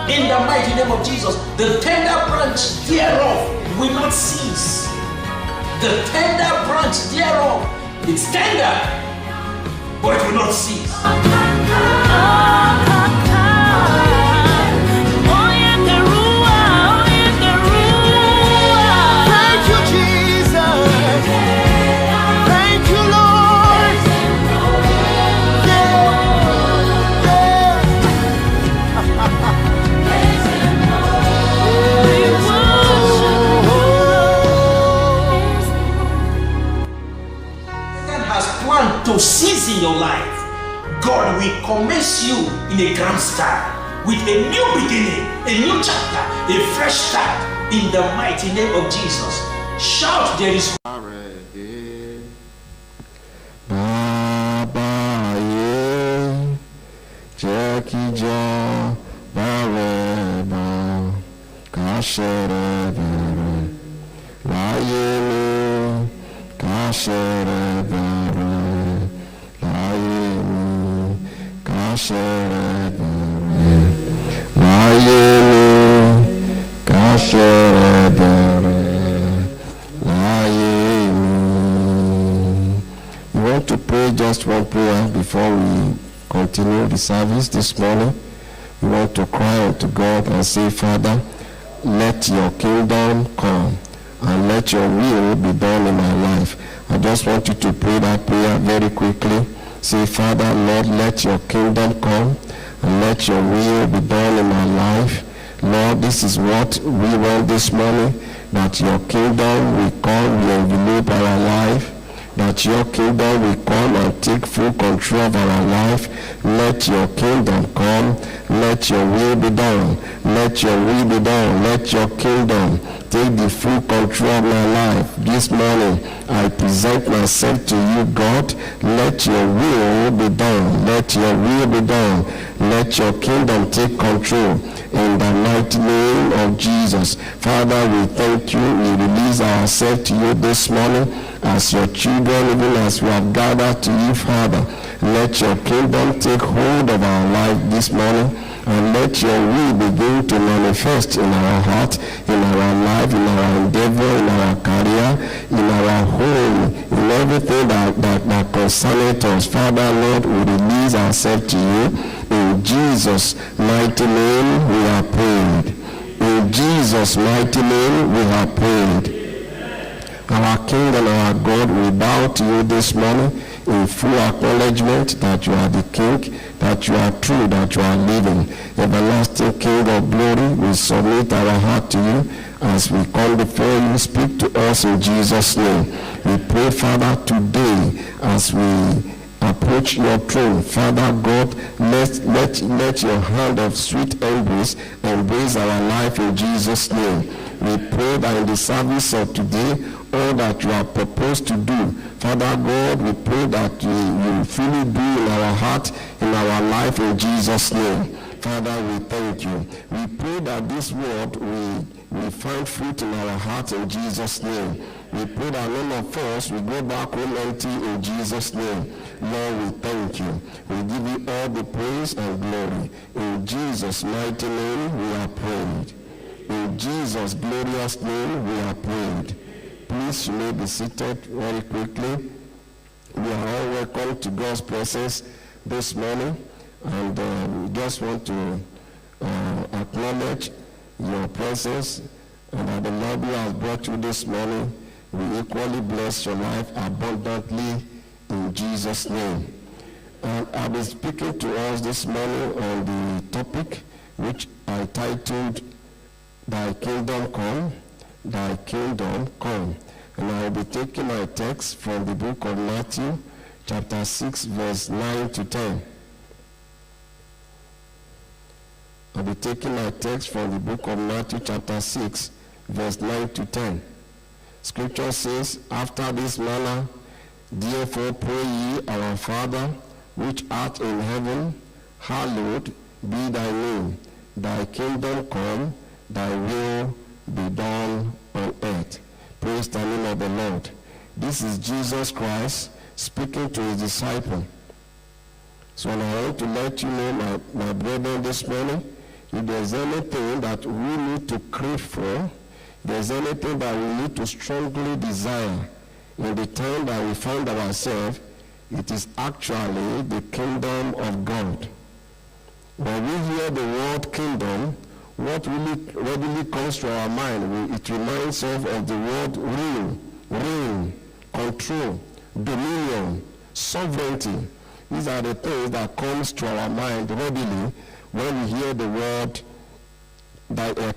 In the mighty name of Jesus, the tender branch thereof will not cease. The tender branch thereof, it's tender, but it will not cease. To seize in your life, God will commence you in a grand style with a new beginning, a new chapter, a fresh start in the mighty name of Jesus. Shout, there is just one prayer before we continue the service this morning. We want to cry out to God and say, Father, let your kingdom come and let your will be done in my life. I just want you to pray that prayer very quickly. Say, Father, Lord, let your kingdom come and let your will be done in my life. Lord, this is what we want this morning, that your kingdom will come, will envelop our life, that your kingdom will come and take full control of our life. Let your kingdom come. Let your will be done. Let your will be done. Let your kingdom take the full control of my life. This morning, I present myself to you, God. Let your will be done. Let your will be done. Let your kingdom take control. In the mighty name of Jesus. Father, we thank you. We release ourselves to you this morning as your children, even as we have gathered to you, Father. Let your kingdom take hold of our life this morning, and let your will begin to manifest in our heart, in our life, in our endeavor, in our career, in our home, in everything that concerns us. Father, Lord, we release ourselves to you. In Jesus' mighty name we are prayed. In Jesus' mighty name we are prayed. Our King and our God, we bow to you this morning in full acknowledgement that you are the King, that you are true, that you are living. Everlasting King of glory, we submit our heart to you as we come before you. Speak to us in Jesus' name. We pray, Father, today as we approach your throne, Father God, let your hand of sweet embrace our life in Jesus' name. We pray that in the service of today, all that you have proposed to do, Father God, we pray that you fully do in our heart, in our life, in Jesus' name. Father, we thank you. We pray that this word will find fruit in our hearts in Jesus' name. We pray that none of us will go back home empty in Jesus' name. Lord, we thank you. We give you all the praise and glory. In Jesus' mighty name we are prayed. In Jesus' glorious name we are prayed. Please, you may be seated very quickly. We are all welcome to God's presence this morning, and we just want to acknowledge your presence, and that the Lord who has brought you this morning will equally bless your life abundantly in Jesus' name. And I'll be speaking to us this morning on the topic which I titled, Thy Kingdom Come, Thy Kingdom Come. And I will be taking my text from the book of Matthew, chapter 6, verse 9 to 10. I'll be taking my text from the book of Matthew, chapter 6, verse 9 to 10. Scripture says, After this manner, therefore pray ye, Our Father, which art in heaven, hallowed be thy name. Thy kingdom come, thy will be done on earth. Praise the name of the Lord. This is Jesus Christ speaking to his disciple. So I want to let you know, my brethren, this morning, if there's anything that we need to crave for, there's anything that we need to strongly desire in the time that we find ourselves, it is actually the kingdom of God. When we hear the word kingdom, what really readily comes to our mind, it reminds us of the word reign, control, dominion, sovereignty. These are the things that comes to our mind readily when we hear the word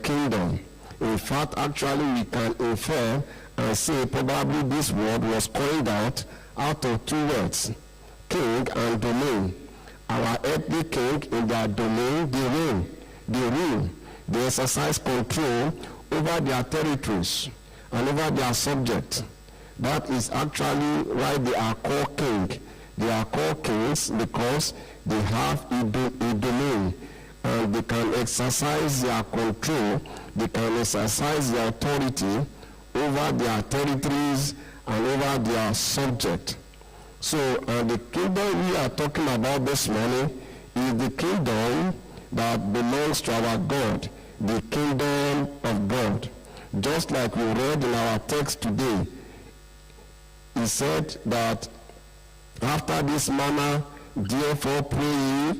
kingdom. In fact, actually we can infer and say probably this word was coined out of two words, king and domain. Our earthly king, in their domain, they rule, they exercise control over their territories and over their subjects. That is actually why they are called king. They are called kings because they have a domain, and they can exercise their control, they can exercise their authority over their territories and over their subject. So the kingdom we are talking about this morning is the kingdom that belongs to our God, the kingdom of God. Just like we read in our text today, he said that after this manner, therefore pray ye,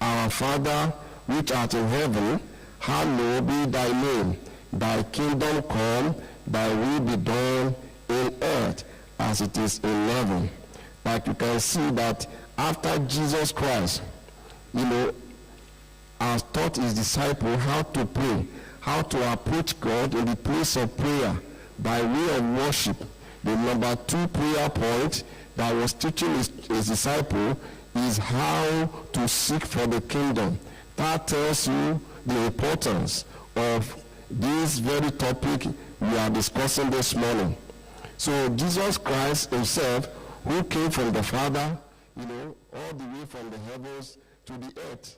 our Father which art in heaven, hallowed be thy name. Thy kingdom come, thy will be done in earth as it is in heaven. Like you can see that after Jesus Christ, has taught his disciples how to pray, how to approach God in the place of prayer by way of worship. The number 2 prayer point that was teaching his disciple is how to seek for the kingdom. That tells you the importance of this very topic we are discussing this morning. So Jesus Christ himself, who came from the Father, all the way from the heavens to the earth,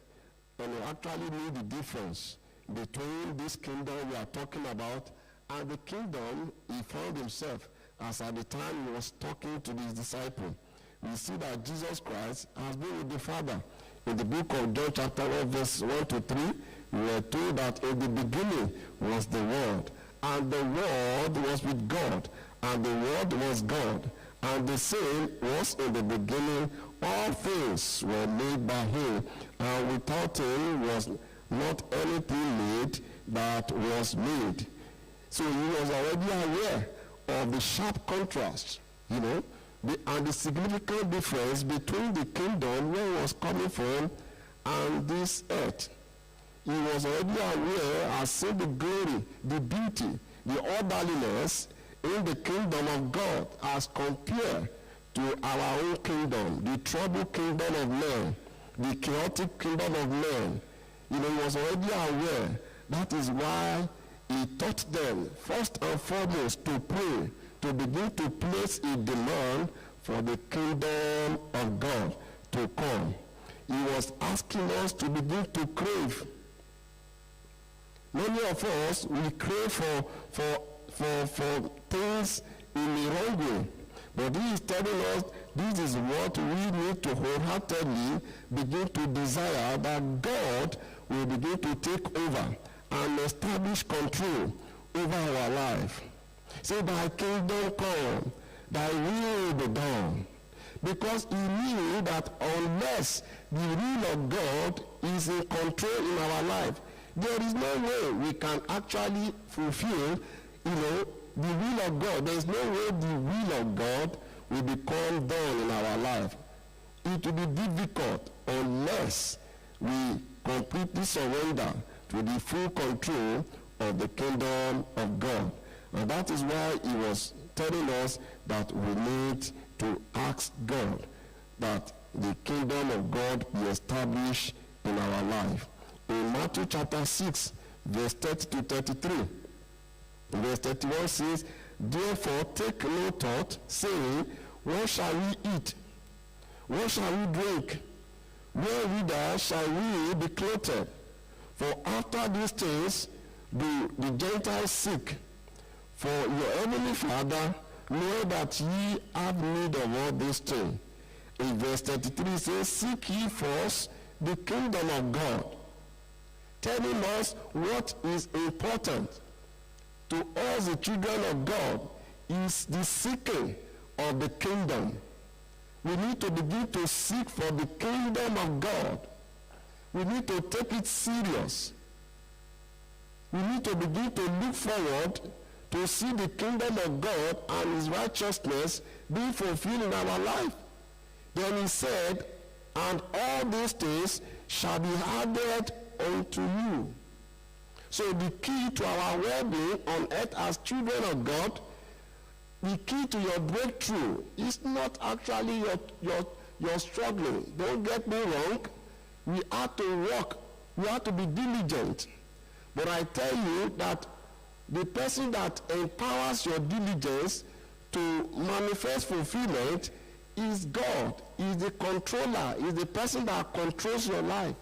and he actually knew the difference between this kingdom we are talking about and the kingdom he found himself as at the time he was talking to his disciples. We see that Jesus Christ has been with the Father. In the book of John chapter 1 verse 1 to 3, we were told that in the beginning was the Word, and the Word was with God, and the Word was God, and the same was in the beginning. All things were made by him, and without him was not anything made that was made. So he was already aware of the sharp contrast, and the significant difference between the kingdom where he was coming from and this earth. He was already aware, has seen the glory, the beauty, the orderliness in the kingdom of God as compared to our own kingdom, the troubled kingdom of man, the chaotic kingdom of man. He was already aware. That is why he taught them, first and foremost, to pray, to begin to place a demand for the kingdom of God to come. He was asking us to begin to crave. Many of us, we crave for things in the wrong way. But he is telling us this is what we need to wholeheartedly begin to desire, that God will begin to take over and establish control over our life. Say, thy kingdom come, thy will be done. Because he knew that unless the will of God is in control in our life, there is no way we can actually fulfill, the will of God. There is no way the will of God will become done in our life. It will be difficult unless we completely surrender to the full control of the kingdom of God. And that is why he was telling us that we need to ask God that the kingdom of God be established in our life. In Matthew chapter 6, verse 30 to 33, verse 31 says, therefore take no thought, saying, what shall we eat? What shall we drink? Wherewithal shall we be clothed? For after these things do the Gentiles seek. For your heavenly Father know that ye have need of all these things. In verse 33 it says, seek ye first the kingdom of God telling us what is important to us, the children of God, is the seeking of the kingdom. We need to begin to seek for the kingdom of God. We need to take it serious. We need to begin to look forward to see the kingdom of God and his righteousness being fulfilled in our life. Then he said, and all these things shall be added unto you. So the key to our well-being on earth as children of God, the key to your breakthrough is not actually your struggling. Don't get me wrong. We have to work. We have to be diligent. But I tell you that the person that empowers your diligence to manifest fulfillment is God. Is the controller. Is the person that controls your life.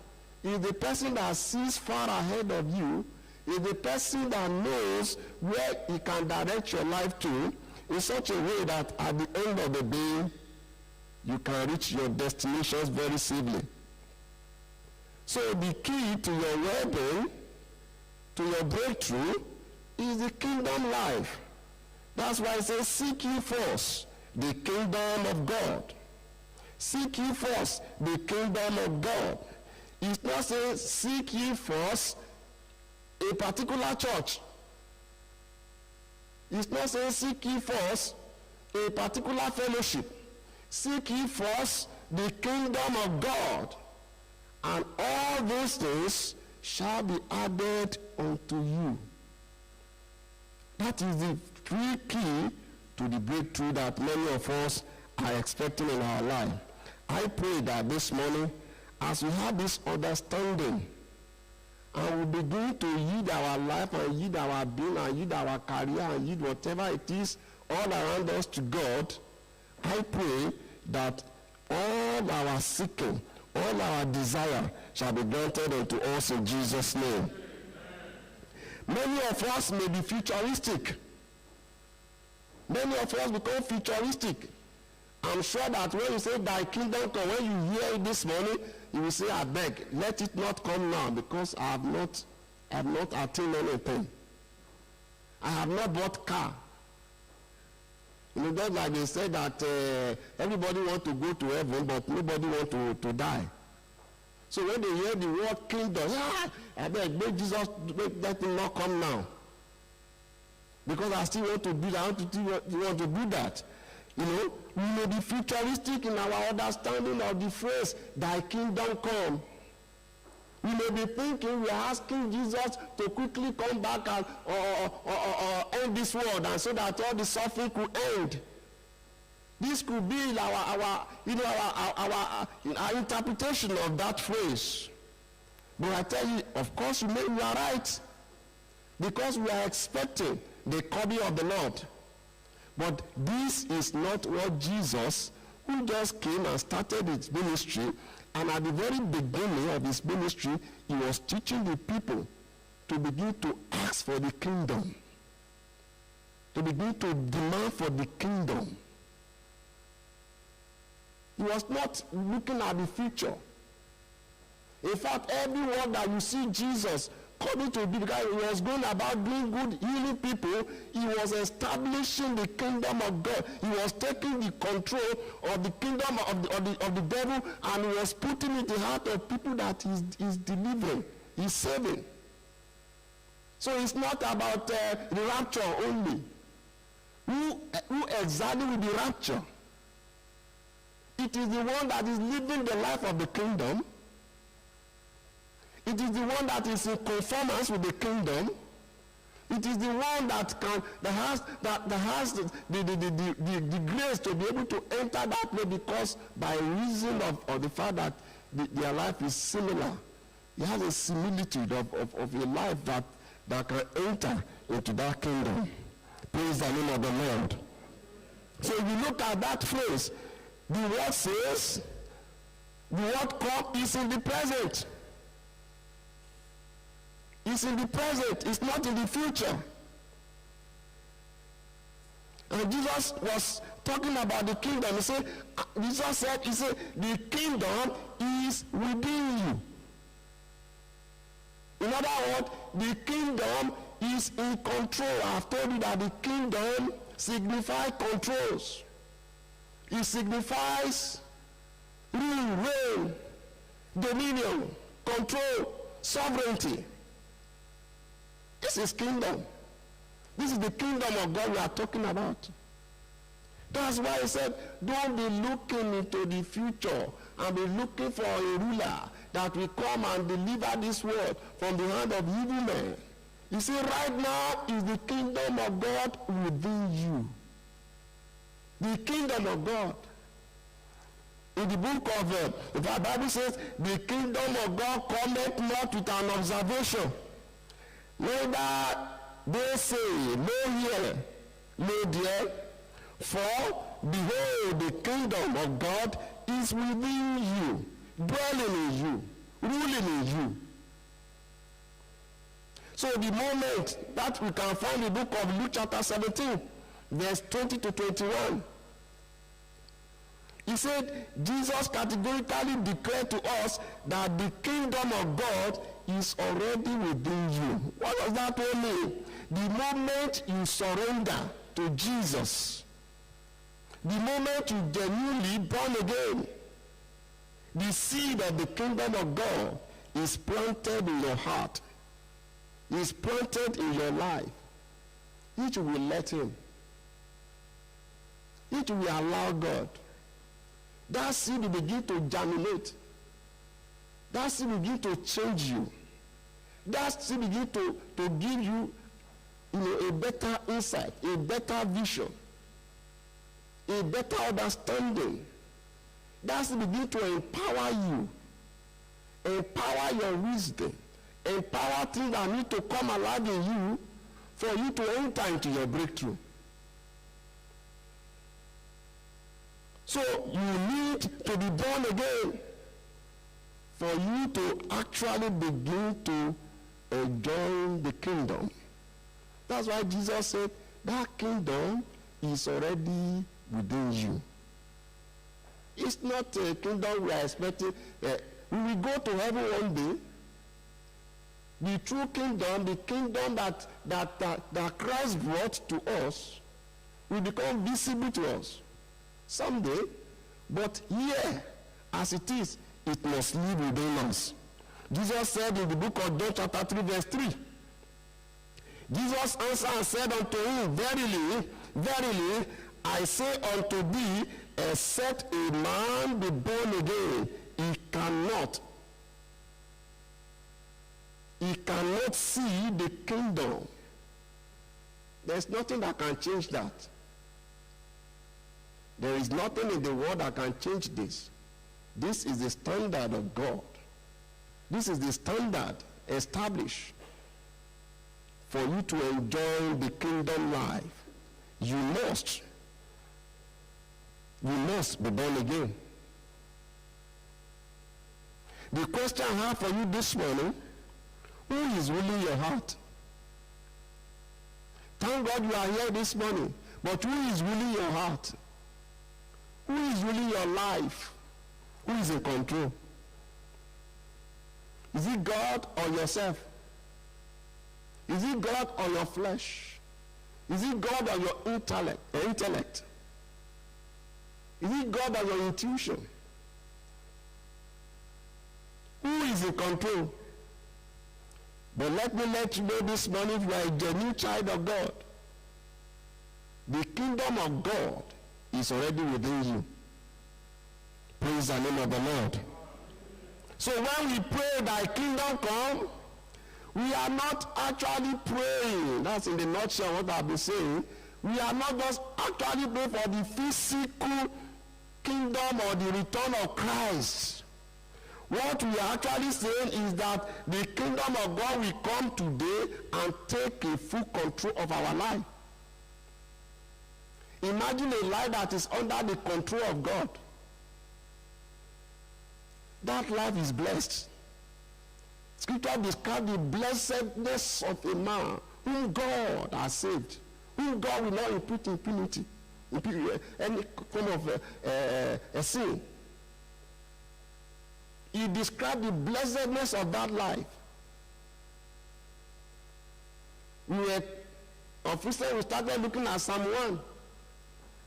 Is the person that sees far ahead of you. Is the person that knows where he can direct your life to in such a way that at the end of the day you can reach your destinations very safely. So the key to your well-being, to your breakthrough, is the kingdom life. That's why it says, seek ye first the kingdom of God. Seek ye first the kingdom of God. It's not saying seek ye first a particular church. It's not saying seek ye first a particular fellowship. Seek ye first the kingdom of God, and all those things shall be added unto you. That is the real key to the breakthrough that many of us are expecting in our life. I pray that this morning, as we have this understanding, and we begin to yield our life and yield our being and yield our career and yield whatever it is all around us to God, I pray that all our seeking, all our desire shall be granted unto us in Jesus' name. Many of us may be futuristic. Many of us become futuristic. I'm sure that when you say thy kingdom come, when you hear it this morning, you will say, I beg, let it not come now, because I have not attained anything. I have not bought car. You know, just like they said that everybody wants to go to heaven, but nobody wants to die. So when they hear the word kingdom, I beg, make Jesus, let him not come now. Because I still want to do that, I want to do that. You know, we may be futuristic in our understanding of the phrase, thy kingdom come. We may be thinking we are asking Jesus to quickly come back and or end this world, and so that all the suffering could end. This could be our interpretation of that phrase. But I tell you, of course, we are right. Because we are expecting the coming of the Lord. But this is not what Jesus, who just came and started his ministry, and at the very beginning of his ministry, he was teaching the people to begin to ask for the kingdom. To begin to demand for the kingdom. He was not looking at the future. In fact, everyone that you see Jesus coming to be, because he was going about doing good, healing people, he was establishing the kingdom of God. He was taking the control of the kingdom of the devil, and he was putting it in the heart of people that he's delivering, he's saving. So it's not about the rapture only. Who exactly will be raptured? It is the one that is living the life of the kingdom. It is the one that is in conformance with the kingdom. It is the one that has the grace to be able to enter that way, because by reason of the fact that their life is similar. It has a similitude of a life that can enter into that kingdom. Praise the name of the Lord. So if you look at that phrase, the word says, the word come is in the present. It's in the present. It's not in the future. And Jesus was talking about the kingdom. He said, the kingdom is within you. In other words, the kingdom is in control. I've told you that the kingdom signifies controls. It signifies rule, reign, dominion, control, sovereignty. This is kingdom. This is the kingdom of God we are talking about. That's why he said, don't be looking into the future and be looking for a ruler that will come and deliver this world from the hand of evil men. You see, right now is the kingdom of God within you. The kingdom of God. In the book of the Bible says, the kingdom of God cometh not with an observation. Neither they say, no hear, no dear. For behold, the kingdom of God is within you, dwelling in you, ruling in you. So the moment that we can find the book of Luke chapter 17, verse 20 to 21, he said, Jesus categorically declared to us that the kingdom of God is already within you. What does that mean? The moment you surrender to Jesus, the moment you genuinely born again, the seed of the kingdom of God is planted in your heart, is planted in your life. Each will let him. Each will allow God. That seed will begin to germinate. That seed will begin to change you. That seed will begin to give you, a better insight, a better vision, a better understanding. That seed will begin to empower you, empower your wisdom, empower things that need to come alive in you for you to enter into your breakthrough. So you need to be born again for you to actually begin to enjoy the kingdom. That's why Jesus said that kingdom is already within you. It's not a kingdom we are expecting. We will go to heaven one day. The true kingdom, the kingdom that Christ brought to us, will become visible to us someday. But here, as it is, it must live within us. Jesus said in the book of John chapter 3 verse 3, Jesus answered and said unto him, verily, verily, I say unto thee, except a man be born again, he cannot see the kingdom. There's nothing that can change that. There is nothing in the world that can change this. This is the standard of God. This is the standard established for you to enjoy the kingdom life. You must be born again. The question I have for you this morning, who is ruling your heart? Thank God you are here this morning, but who is ruling your heart? Who is ruling your life? Who is in control? Is it God or yourself? Is it God or your flesh? Is it God or your intellect? Is it God or your intuition? Who is in control? But let me let you know this morning, if you are a genuine child of God, the kingdom of God is already within you. Praise the name of the Lord. So when we pray thy kingdom come, we are not actually praying. That's in the nutshell what I've been saying. We are not just actually praying for the physical kingdom or the return of Christ. What we are actually saying is that the kingdom of God will come today and take a full control of our life. Imagine a life that is under the control of God. That life is blessed. Scripture describes the blessedness of a man whom God has saved, whom God will not impute impunity, any form of a sin. He described the blessedness of that life. On Friday we started looking at Psalm 1.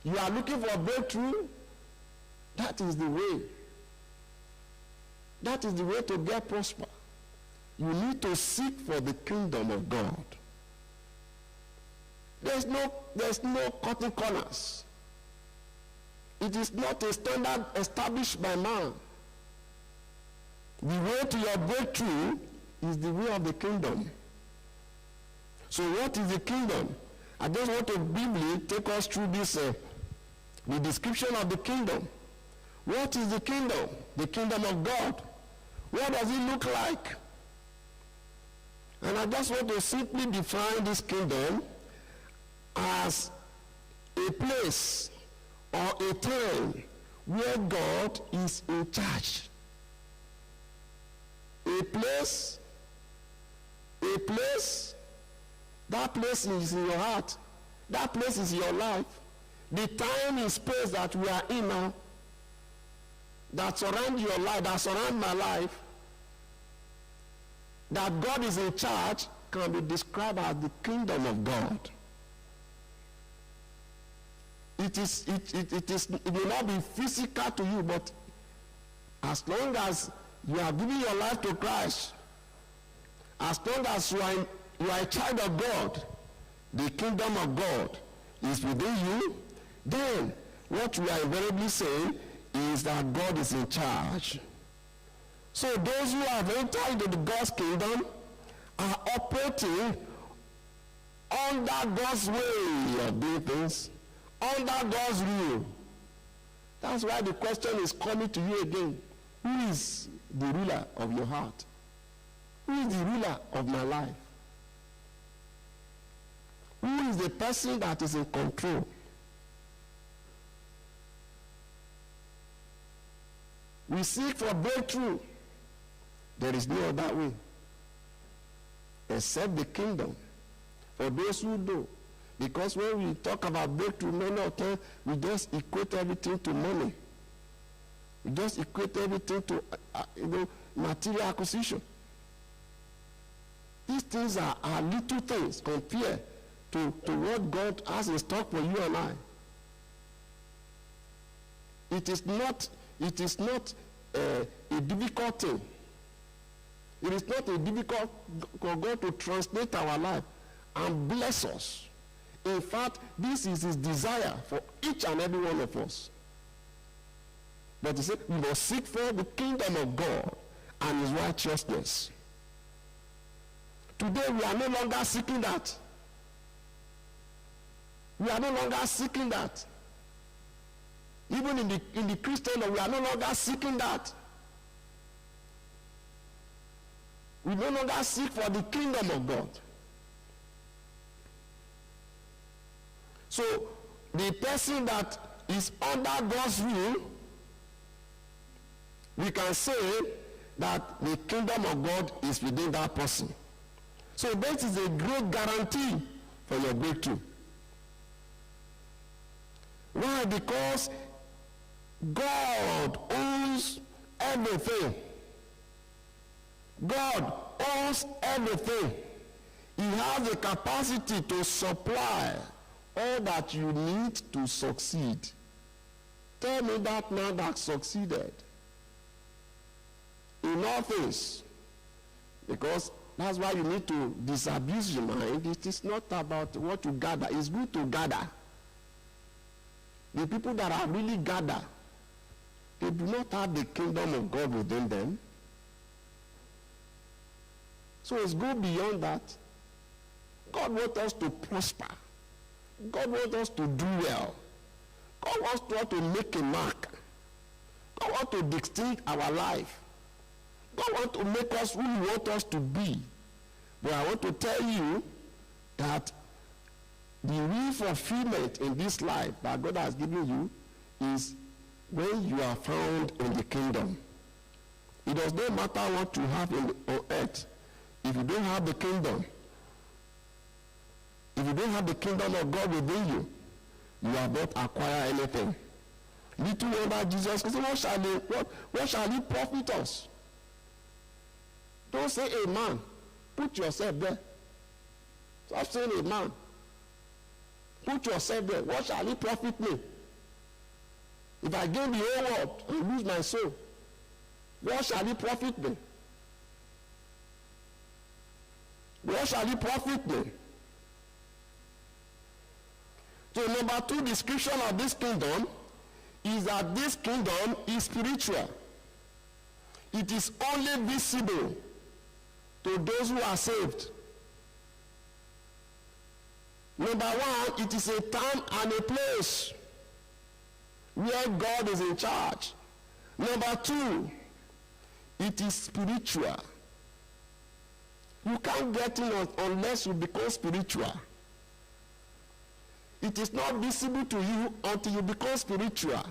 You are looking for a breakthrough. That is the way. That is the way to get prosper. You need to seek for the kingdom of God. There's no cutting corners. It is not a standard established by man. The way to your breakthrough is the way of the kingdom. So what is the kingdom? I just want to briefly take us through this, the description of the kingdom. What is the kingdom? The kingdom of God. What does it look like? And I just want to simply define this kingdom as a place or a time where God is in charge. A place, that place is in your heart. That place is your life. The time and space that we are in now, that surround your life, that surround my life, that God is in charge, can be described as the kingdom of God. It will not be physical to you, but as long as you are giving your life to Christ, as long as you are a child of God, the kingdom of God is within you, then what we are invariably saying is that God is in charge. So those who have entered into God's kingdom are operating under God's way of doing things, under God's rule. That's why the question is coming to you again. Who is the ruler of your heart? Who is the ruler of my life? Who is the person that is in control? We seek for breakthrough. There is no other way except the kingdom. For those who do. Because when we talk about breakthrough, many of times we just equate everything to money. We just equate everything to material acquisition. These things are little things compared to what God has in stock for you and I. It is not a difficult thing. It is not a difficult for God to translate our life and bless us. In fact, this is his desire for each and every one of us. But he said, we must seek for the kingdom of God and his righteousness. Today we are no longer seeking that. We are no longer seeking that. Even in the Christendom, we are no longer seeking that. We no longer seek for the kingdom of God. So the person that is under God's rule, we can say that the kingdom of God is within that person. So that is a great guarantee for your breakthrough. Why? Because God owns everything. God owns everything. He has the capacity to supply all that you need to succeed. Tell me that man that succeeded in all things. Because that's why you need to disabuse your mind. It is not about what you gather. It's good to gather. The people that are really gathered, they do not have the kingdom of God within them. So it's go beyond that. God wants us to prosper. God wants us to do well. God wants us to make a mark. God wants to distinct our life. God wants to make us who He wants us to be. But I want to tell you that the real fulfillment in this life that God has given you is when you are found in the kingdom. It does not matter what you have on earth. If you don't have the kingdom, if you don't have the kingdom of God within you, you have not acquired anything. Little wonder Jesus said, what shall He profit us? Don't say amen. Put yourself there. Stop saying a man. Put yourself there. What shall it profit me if I gain the whole world and lose my soul? What shall it profit me? What shall it profit me? So number 2 description of this kingdom is that this kingdom is spiritual. It is only visible to those who are saved. Number 1, it is a time and a place where God is in charge. Number 2, it is spiritual. You can't get in unless you become spiritual. It is not visible to you until you become spiritual.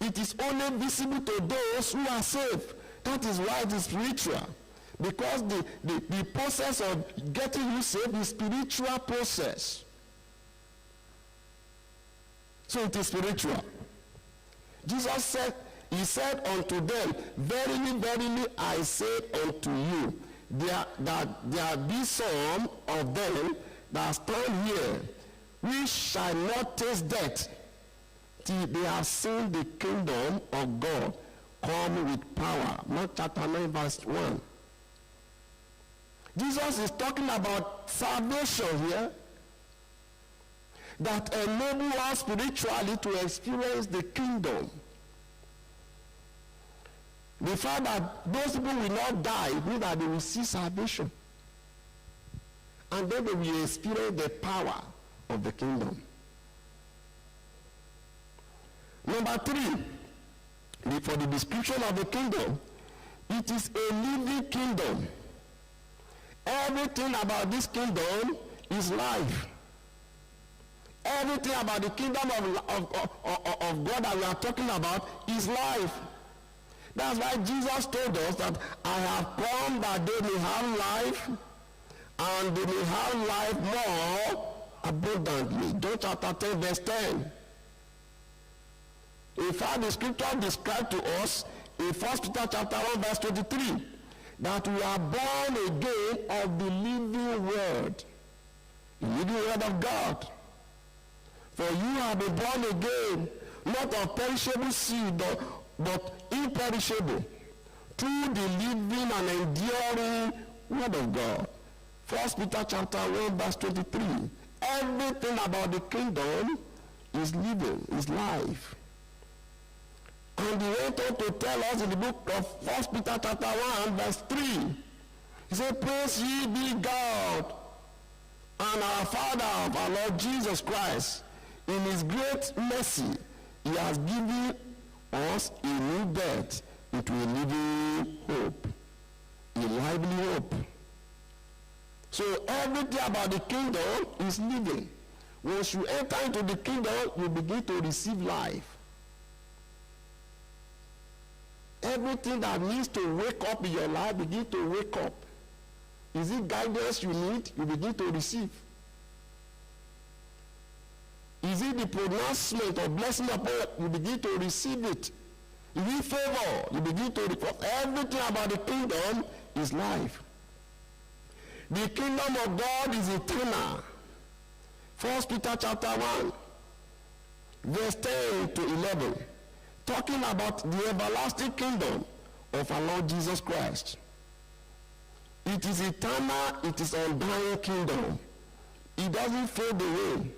It is only visible to those who are saved. That is why it is spiritual. Because the process of getting you saved is spiritual process. So it is spiritual. Jesus said, he said unto them, verily, verily, I say unto you, that there be some of them that stand here, which shall not taste death, till they have seen the kingdom of God come with power. Mark chapter 9 verse 1. Jesus is talking about salvation here, that enable us spiritually to experience the kingdom. The fact that those people will not die means that they will see salvation, and then they will experience the power of the kingdom. Number 3, for the description of the kingdom, it is a living kingdom. Everything about this kingdom is life. Everything about the kingdom of God that we are talking about is life. That's why Jesus told us that I have come that they may have life, and they may have life more abundantly. John chapter 10 verse 10. In fact, the scripture described to us in 1 Peter chapter 1 verse 23 that we are born again of the living word, the living word of God. For you have been born again, not of perishable seed, but imperishable, through the living and enduring word of God. 1 Peter chapter 1 verse 23. Everything about the kingdom is living, is life. And he went on to tell us in the book of 1 Peter chapter 1 verse 3. He said, praise ye be God and our Father of our Lord Jesus Christ. In his great mercy, he has given us a new birth into a living hope, a lively hope. So everything about the kingdom is living. Once you enter into the kingdom, you begin to receive life. Everything that needs to wake up in your life begin to wake up. Is it guidance you need? You begin to receive. Is it the pronouncement of blessing upon you? You begin to receive it. Is it favor? You begin to receive. Everything about the kingdom is life. The kingdom of God is eternal. 1 Peter chapter 1 verse 10 to 11, talking about the everlasting kingdom of our Lord Jesus Christ. It is eternal, it is undying kingdom. It doesn't fade away.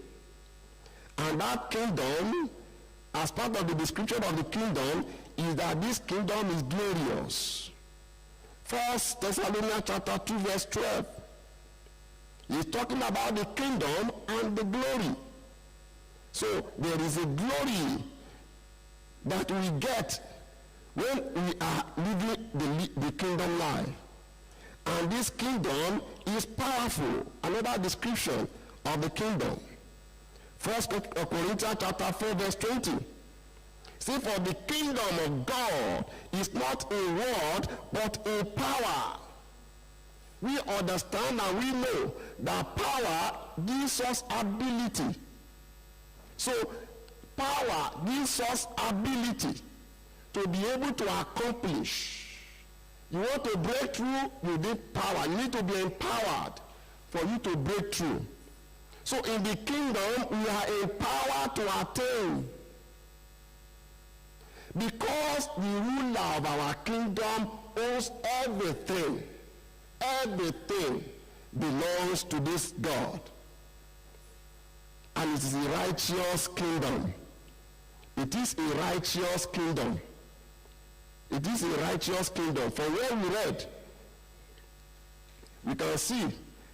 And that kingdom, as part of the description of the kingdom, is that this kingdom is glorious. 1 Thessalonians chapter 2 verse 12. He's talking about the kingdom and the glory. So there is a glory that we get when we are living the kingdom life. And this kingdom is powerful. Another description of the kingdom. 1 Corinthians chapter 4 verse 20. See, for the kingdom of God is not a word, but a power. We understand and we know that power gives us ability. So, power gives us ability to be able to accomplish. You want to break through, you need power. You need to be empowered for you to break through. So in the kingdom, we are empowered to attain. Because the ruler of our kingdom owns everything. Everything belongs to this God. And it is a righteous kingdom. It is a righteous kingdom. It is a righteous kingdom. From where we read, we can see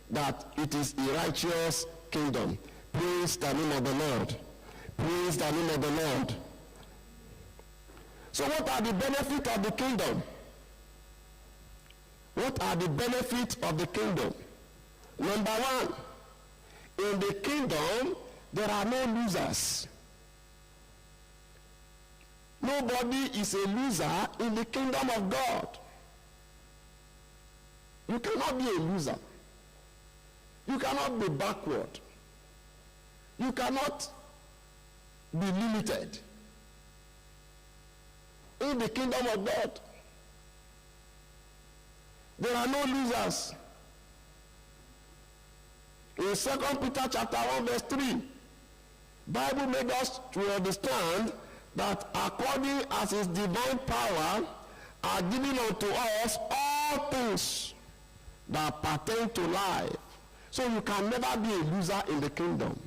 that it is a righteous kingdom. Praise the name of the Lord. Praise the name of the Lord. So what are the benefits of the kingdom? What are the benefits of the kingdom? Number one, in the kingdom, there are no losers. Nobody is a loser in the kingdom of God. You cannot be a loser. You cannot be backward. You cannot be limited in the kingdom of God. There are no losers. In 2 Peter chapter 1 verse 3, Bible made us to understand that according as his divine power are given unto us all things that pertain to life. So you can never be a loser in the kingdom.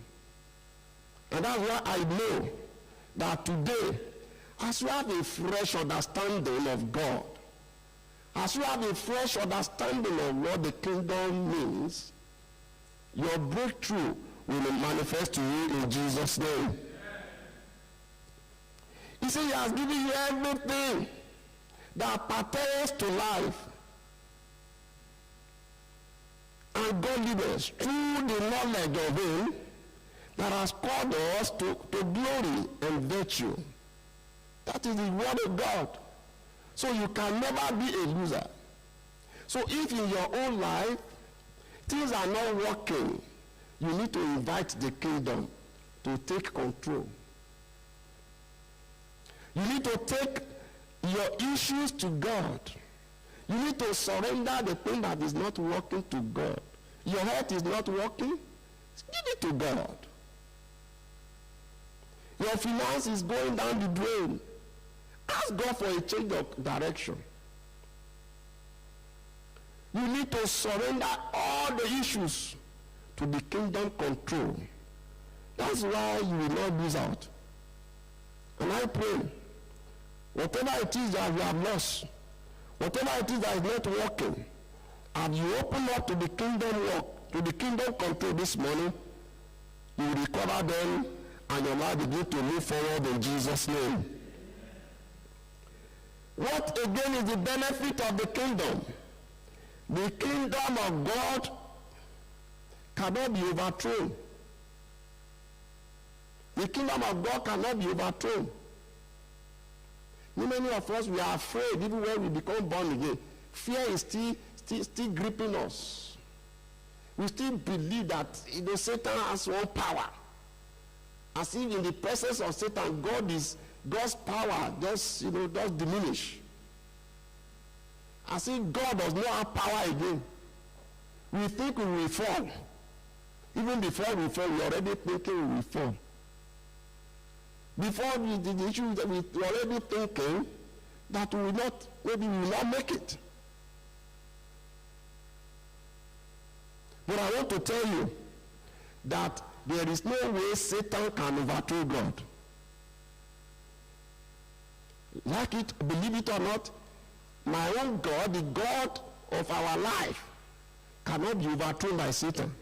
And that's why I know that today, as you have a fresh understanding of God, as you have a fresh understanding of what the kingdom means, your breakthrough will manifest to you in Jesus' name. He said he has given you everything that pertains to life and godliness through the knowledge of him that has called us to glory and virtue. That is the word of God. So you can never be a loser. So if in your own life things are not working, you need to invite the kingdom to take control. You need to take your issues to God. You need to surrender the thing that is not working to God. Your health is not working, give it to God. Your finance is going down the drain. Ask God for a change of direction. You need to surrender all the issues to the kingdom control. That's why you will not lose out. And I pray, whatever it is that you have lost, whatever it is that is not working, and you open up to the kingdom work, to the kingdom control this morning, you will recover them and your life begin to move forward in Jesus' name. What again is the benefit of the kingdom? The kingdom of God cannot be overthrown. The kingdom of God cannot be overthrown. Many of us, we are afraid even when we become born again. Fear is still gripping us. We still believe that Satan has one power. As if in the presence of Satan, God's power just diminish. As if God does not have power again. We think we will fall. Even before we fall, we are already thinking we will fall. Before the issue that we are already thinking that we will not, maybe we will not make it. But I want to tell you that there is no way Satan can overthrow God. Like it, believe it or not, my own God, the God of our life, cannot be overthrown by Satan.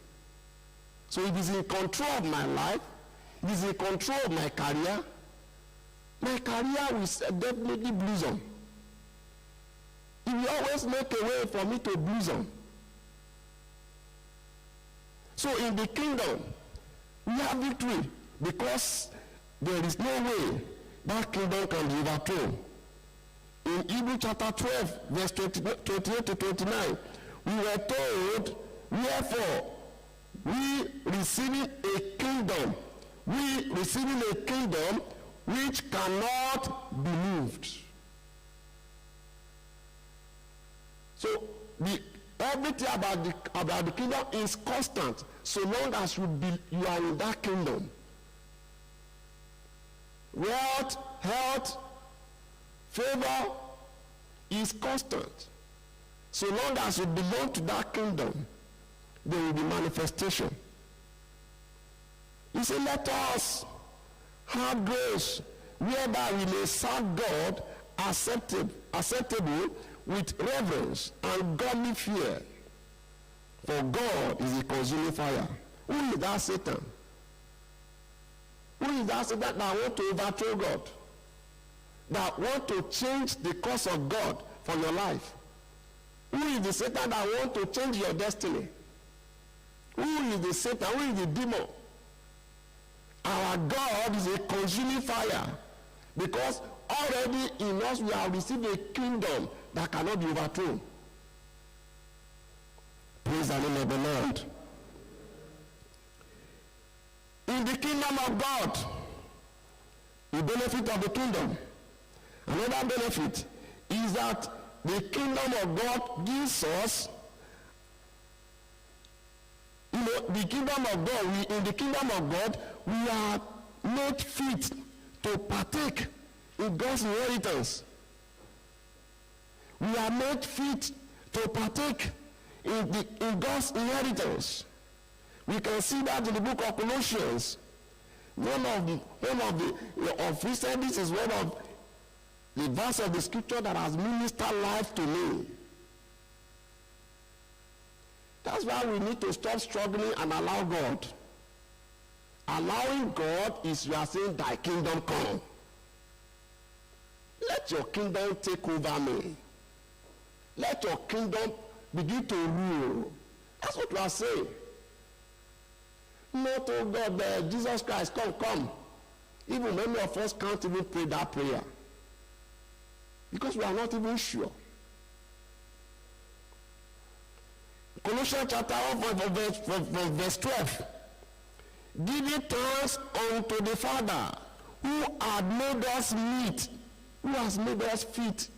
So if he's in control of my life, if he's in control of my career will definitely blossom. He will always make a way for me to blossom. So in the kingdom, we have victory because there is no way that kingdom can be overthrown. In Hebrews chapter 12, verse 28 to 29, we were told, wherefore, we receiving a kingdom which cannot be moved. So everything about the kingdom is constant so long as you are in that kingdom. Wealth, health, favor is constant. So long as you belong to that kingdom, there will be manifestation. He said, let us have grace whereby we may serve God acceptable with reverence and godly fear. For God is a consuming fire. Who is that Satan? Who is that Satan that want to overthrow God? That want to change the course of God for your life? Who is the Satan that want to change your destiny? Who is the Satan? Who is the demon? Our God is a consuming fire, because already in us we have received a kingdom that cannot be overthrown. Praise the name of the Lord. In the kingdom of God, the benefit of the kingdom, another benefit is that the kingdom of God gives us, the kingdom of God, in the kingdom of God, we are made fit to partake in God's inheritance. We are made fit to partake in God's inheritance. We can see that in the book of Colossians. This is one of the verse of the scripture that has ministered life to me. That's why we need to stop struggling and allow God. Allowing God is you are saying, thy kingdom come. Let your kingdom take over me. Let your kingdom begin to rule. That's what we are saying. Not, oh God, Jesus Christ, come. Even many of us can't even pray that prayer, because we are not even sure. Colossians chapter 1 verse 12. Giving thanks unto the Father, who had made us meet, who has made us fit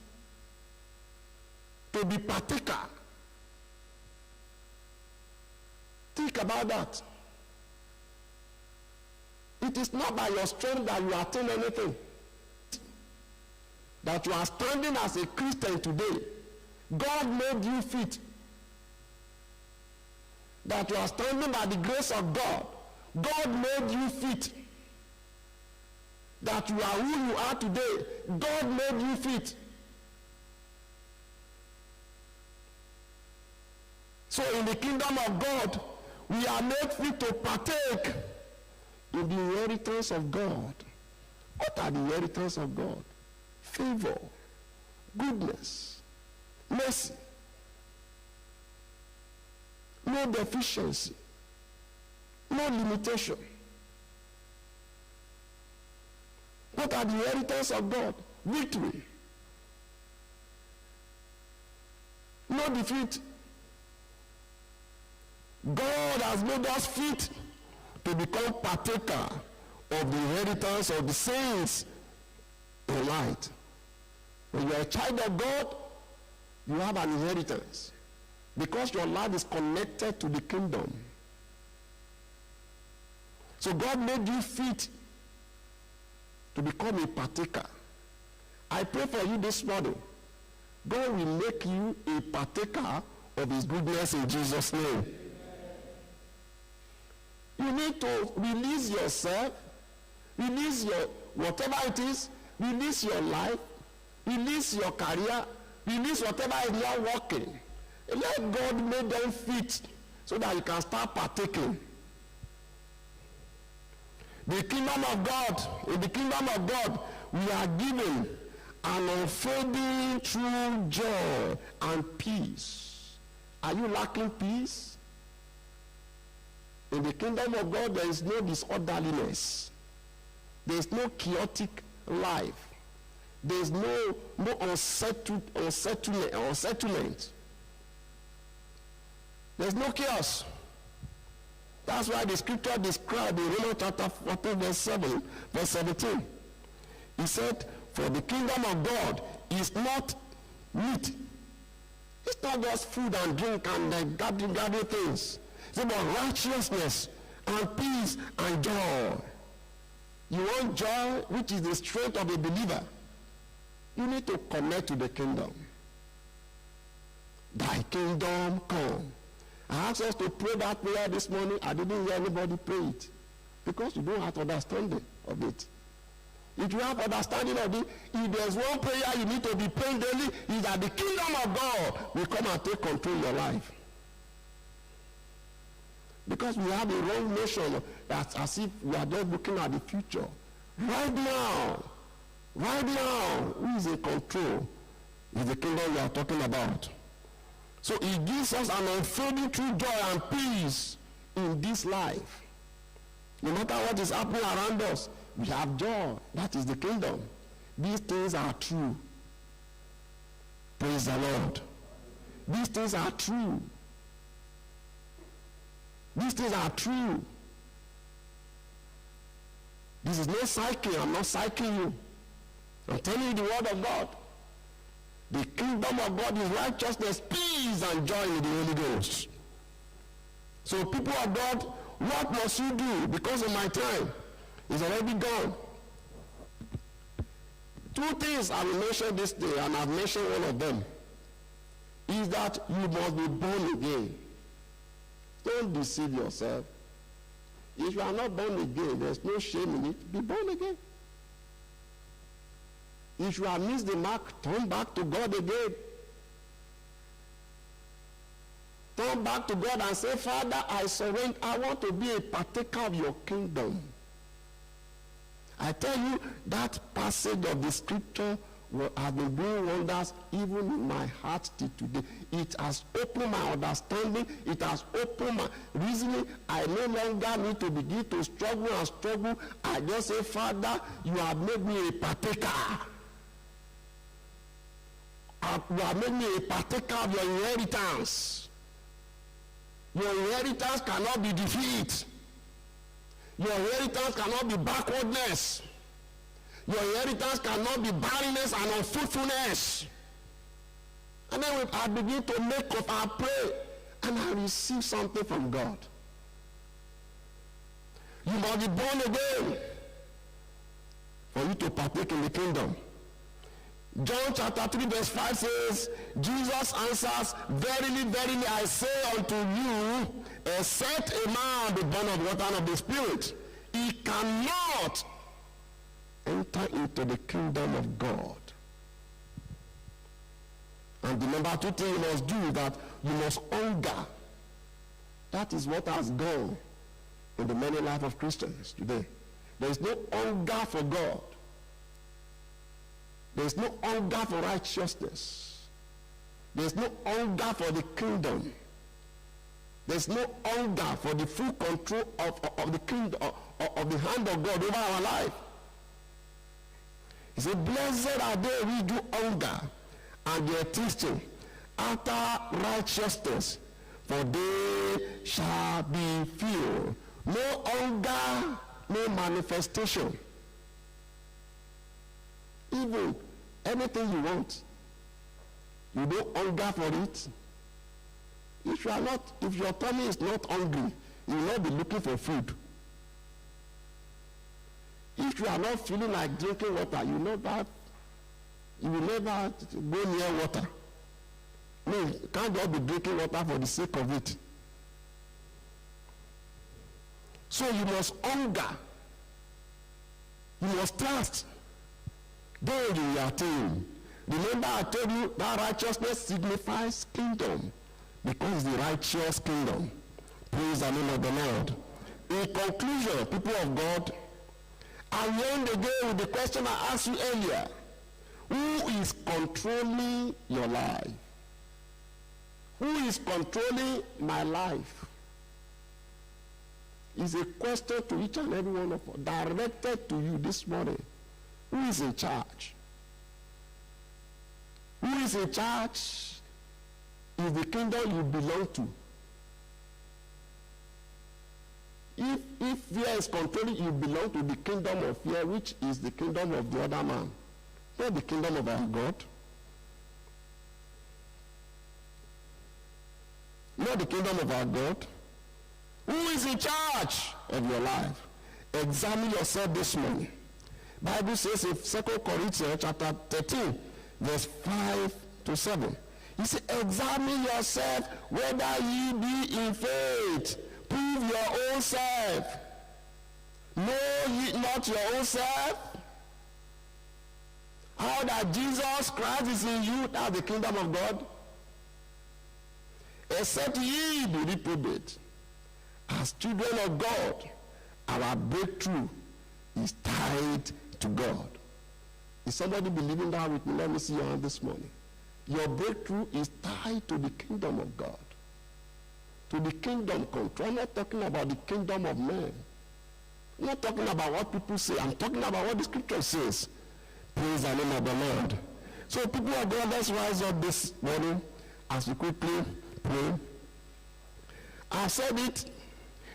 to be partaker. Think about that. It is not by your strength that you attain anything. That you are standing as a Christian today, God made you fit. That you are standing by the grace of God, God made you fit. That you are who you are today, God made you fit. So in the kingdom of God, we are made fit to partake in the inheritance of God. What are the inheritance of God? Favor, goodness, mercy, no deficiency, no limitation. What are the inheritance of God? Victory, no defeat. God has made us fit to become partaker of the inheritance of the saints in light. When you are a child of God, you have an inheritance, because your life is connected to the kingdom. So God made you fit to become a partaker. I pray for you this morning, God will make you a partaker of his goodness in Jesus' name. You need to release yourself, release your whatever it is, release your life, release your career, release whatever is not working. Let God make them fit so that you can start partaking. The kingdom of God, in the kingdom of God, we are given an unfading true joy and peace. Are you lacking peace? In the kingdom of God, there is no disorderliness. There is no chaotic life. There is no unsettlement. There is no chaos. That's why the scripture described in Romans chapter 14 verse 17. He said, for the kingdom of God is not meat It's not just food and drink and gathering things. It's about righteousness and peace and joy. You want joy, which is the strength of a believer. You need to connect to the kingdom. Thy kingdom come. I asked us to pray that prayer this morning. I didn't hear anybody pray it. Because you don't have understanding of it. If you have understanding of it, if there's one prayer you need to be praying daily, is that the kingdom of God will come and take control of your life. Because we have a wrong notion that's as if we are just looking at the future. Right now, who is in control is the kingdom we are talking about. So it gives us an unfading true joy and peace in this life. No matter what is happening around us, we have joy. That is the kingdom. These things are true. Praise the Lord. These things are true. These things are true. This is no psyche. I'm not psyching you. I'm telling you the word of God. The kingdom of God is righteousness, peace, and joy in the Holy Ghost. So people of God, what must you do? Because of my time is already gone. Two things I will mention this day, and I've mentioned one of them, is that you must be born again. Don't deceive yourself. If you are not born again, there's no shame in it. Be born again. If you have missed the mark, turn back to God again. Turn back to God and say, Father, I surrender. I want to be a partaker of your kingdom. I tell you, that passage of the scripture has been doing wonders even in my heart till today. It has opened my understanding. It has opened my reasoning. I no longer need to begin to struggle and struggle. I just say, Father, you have made me a partaker. You have made me a partaker of your inheritance. Your inheritance cannot be defeat. Your inheritance cannot be backwardness. Your inheritance cannot be barrenness and unfruitfulness. And then I begin to make up, I pray, and I receive something from God. You must be born again for you to partake in the kingdom. John chapter 3 verse 5 says, Jesus answers, Verily, verily, I say unto you, except a man be born of water and of the Spirit, he cannot enter into the kingdom of God. And the number two thing you must do is that you must hunger. That is what has gone in the many life of Christians today. There is no hunger for God. There is no hunger for righteousness. There is no hunger for the kingdom. There is no hunger for the full control of the kingdom, of the hand of God over our life. He said, blessed are they who do hunger and they are thirsty after righteousness, for they shall be filled. No hunger, no manifestation. Even anything you want, you don't hunger for it. If your tummy is not hungry, you will not be looking for food. If you are not feeling like drinking water, you will never go near water. No, you can't just be drinking water for the sake of it. So you must hunger. You must thirst. Then you will attain. Remember I told you that righteousness signifies kingdom, because it's the righteous kingdom. Praise the name of the Lord. In conclusion, people of God, I end again with the question I asked you earlier. Who is controlling your life? Who is controlling my life? It's a question to each and every one of us, directed to you this morning. Who is in charge? Who is in charge is the kingdom you belong to. If fear is controlling, you belong to the kingdom of fear, which is the kingdom of the other man, not the kingdom of our God. not the kingdom of our God. Who is in charge of your life? Examine yourself this morning. Bible says in 2 Corinthians chapter 13, verse 5 to 7. He said, examine yourself whether ye be in faith. Prove your own self. Know ye not your own self? How that Jesus Christ is in you, that's the kingdom of God. Except ye be reprobate. As children of God, our breakthrough is tied to God. Is somebody believing that with me? Let me see your hand this morning. Your breakthrough is tied to the kingdom of God. To the kingdom control. I'm not talking about the kingdom of men. I'm not talking about what people say. I'm talking about what the scripture says. Praise the name of the Lord. So people of God, let's rise up this morning as we quickly pray. I said it.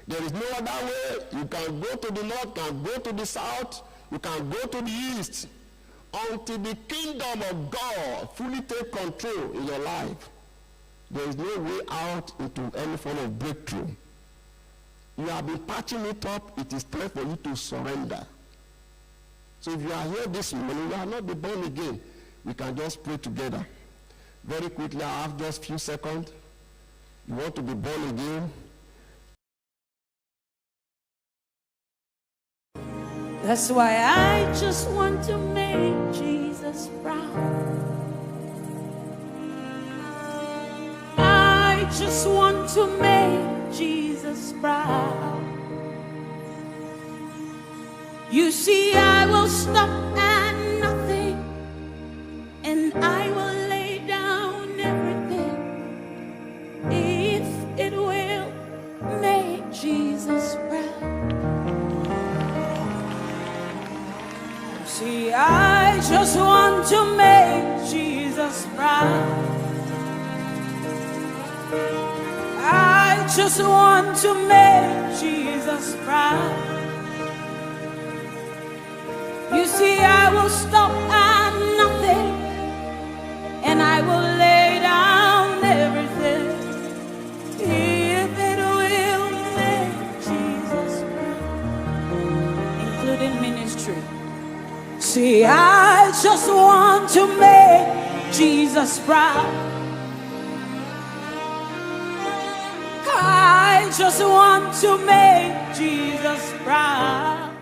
There is no other way. You can go to the north, can go to the south, you can go to the east. Until the kingdom of God fully take control in your life, there is no way out into any form of breakthrough. You have been patching it up. It is time for you to surrender. So if you are here this morning, you are not born again, we can just pray together. Very quickly, I have just a few seconds. You want to be born again? That's why I just want to make Jesus proud. I just want to make Jesus proud. You see, I will stop at nothing, and I will lay down everything if it will make Jesus proud. See, I just want to make Jesus proud. I just want to make Jesus proud. You see, I will stop at nothing, and I will lay down everything if it will make Jesus proud, including ministry. See, I just want to make Jesus proud. I just want to make Jesus proud.